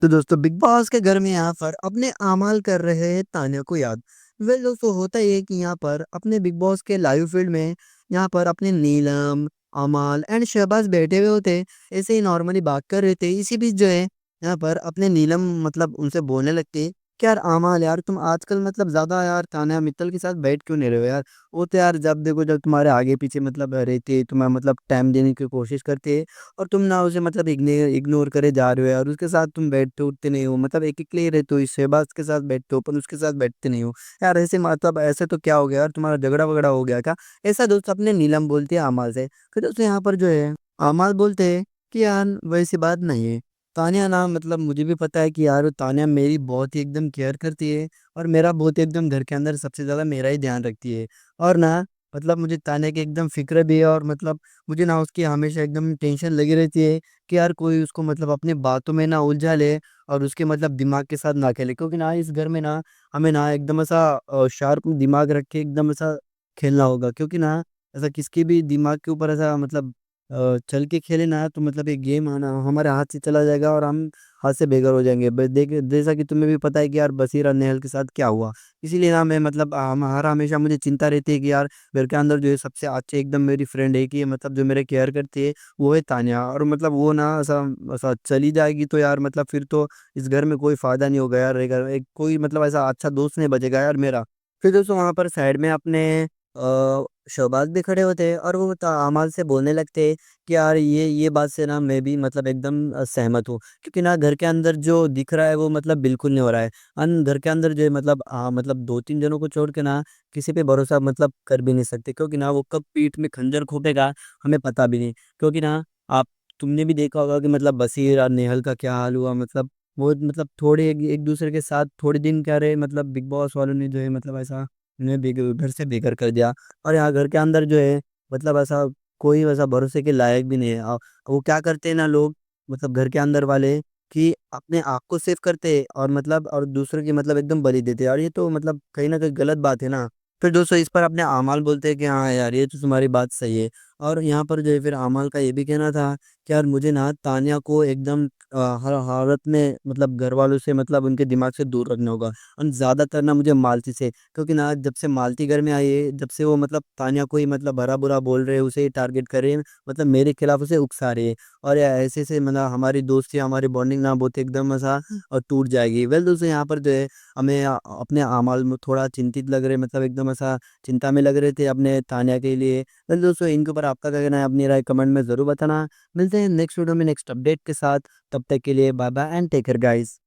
तो दोस्तों big boss के घर में यहाँ पर अपने आमाल कर रहे हैं तान्या को याद। वेल दोस्तों होता ये है कि यहाँ पर अपने बिग बॉस के लाइव फील्ड में यहाँ पर अपने नीलम, अमाल एंड शहबाज बैठे हुए होते। ऐसे ही नॉर्मली बात कर रहे थे। इसी बीच जो है यहाँ पर अपने नीलम मतलब उनसे बोलने लगती है कि यार अमाल यार तुम आजकल मतलब ज़्यादा यार तान्या मित्तल के साथ बैठ क्यों नहीं रहे हो यार। वो तो यार जब देखो जब तुम्हारे आगे पीछे मतलब रहते तुम्हें मतलब टाइम देने की कोशिश करते और तुम ना उसे मतलब इग्नोर करे जा रहे हो यार, उसके साथ तुम बैठते उठते नहीं हो, मतलब अकेले ही रहते हो, इस शहबाज के साथ बैठते हो पर उसके साथ बैठते नहीं हो। यार ऐसे मतलब ऐसे तो क्या हो गया यार, तुम्हारा झगड़ा-वगड़ा हो गया क्या? ऐसा दोस्त अपने नीलम बोलती है अमाल से। फिर दोस्तों यहाँ पर जो है अमाल बोलते हैं कि यार वैसी बात नहीं है। तान्या ना मतलब मुझे भी पता है कि यार तान्या मेरी बहुत ही एकदम केयर करती है और मेरा बहुत ही एकदम घर के अंदर सबसे ज़्यादा मेरा ही ध्यान रखती है। और ना मतलब मुझे तान्या की एकदम फ़िक्र भी है और मतलब मुझे ना उसकी हमेशा एकदम टेंशन लगी रहती है कि यार कोई उसको मतलब अपनी बातों में ना उलझा ले और उसके मतलब दिमाग के साथ ना खेले, क्योंकि ना इस घर में ना हमें ना एकदम ऐसा शार्प दिमाग रख के एकदम ऐसा खेलना होगा, क्योंकि ना ऐसा किसके भी दिमाग के ऊपर ऐसा मतलब चल के खेले ना तो मतलब ये गेम है ना हमारे हाथ से चला जाएगा और हम हाथ से बेघर हो जाएंगे। देख जैसा कि तुम्हें भी पता है कि यार बसीर और नेहल के साथ क्या हुआ। इसीलिए ना मैं मतलब हर हमेशा मुझे चिंता रहती है कि यार घर के अंदर जो है सबसे अच्छे एकदम मेरी फ्रेंड है कि मतलब जो मेरे केयर करती है वो है तान्या, और मतलब वो ना ऐसा ऐसा चली जाएगी तो यार मतलब फिर तो इस घर में कोई फ़ायदा नहीं होगा यार, रहेगा एक कोई मतलब ऐसा अच्छा दोस्त नहीं बचेगा यार मेरा। फिर दोस्तों वहाँ पर साइड में अपने शहबाज भी खड़े होते हैं और वो अमाल से बोलने लगते हैं कि यार ये बात से ना मैं भी मतलब एकदम सहमत हूँ, क्योंकि ना घर के अंदर जो दिख रहा है वो मतलब बिल्कुल नहीं हो रहा है। घर के अंदर जो है मतलब मतलब 2-3 जनों को छोड़ के ना किसी पे भरोसा मतलब कर भी नहीं सकते, क्योंकि ना वो कब पीठ में खंजर घोंपेगा हमें पता भी नहीं। क्योंकि ना आप तुमने भी देखा होगा कि मतलब बशीर और नेहल का क्या हाल हुआ, मतलब वो मतलब थोड़े एक एक दूसरे के साथ थोड़े दिन क्या रहे, मतलब बिग बॉस वालों ने जो है मतलब ऐसा उन्हें घर से बेघर कर दिया। और यहाँ घर के अंदर जो है मतलब ऐसा कोई वैसा भरोसे के लायक भी नहीं है। वो क्या करते हैं ना लोग, मतलब घर के अंदर वाले, कि अपने आप को सेव करते हैं और मतलब और दूसरों की मतलब एकदम बलि देते हैं, और ये तो मतलब कहीं न कहीं गलत बात है ना। फिर दोस्तों इस पर अपने आमाल बोलते हैं कि हाँ यार, ये तो तुम्हारी बात सही है। और यहाँ पर जो है फिर आमाल का ये भी कहना था कि यार मुझे ना तान्या को एकदम हर हालत में मतलब घरवालों से मतलब उनके दिमाग से दूर रखना होगा। और ज़्यादातर ना मुझे मालती से, क्योंकि ना जब से मालती घर में आई है, जब से वो मतलब तान्या को ही मतलब भला-बुरा बोल रहे हैं, उसे ही टारगेट कर रहे हैं, मतलब मेरे खिलाफ उसे उकसा रहे हैं। और ऐसे-ऐसे मतलब हमारी दोस्ती, हमारी बॉन्डिंग ना बहुत एकदम ऐसा टूट जाएगी। वेल दोस्तों यहाँ पर जो है हमें अपने अमाल में थोड़ा चिंतित लग रहे, मतलब एकदम ऐसा चिंता में लग रहे थे अपने तान्या के लिए। वेल दोस्तों इनके ऊपर आपका क्या कहना है, अपनी राय कमेंट में ज़रूर बताना। मिलते हैं नेक्स्ट वीडियो में नेक्स्ट अपडेट के साथ, तब तक के लिए bye bye and take care guys.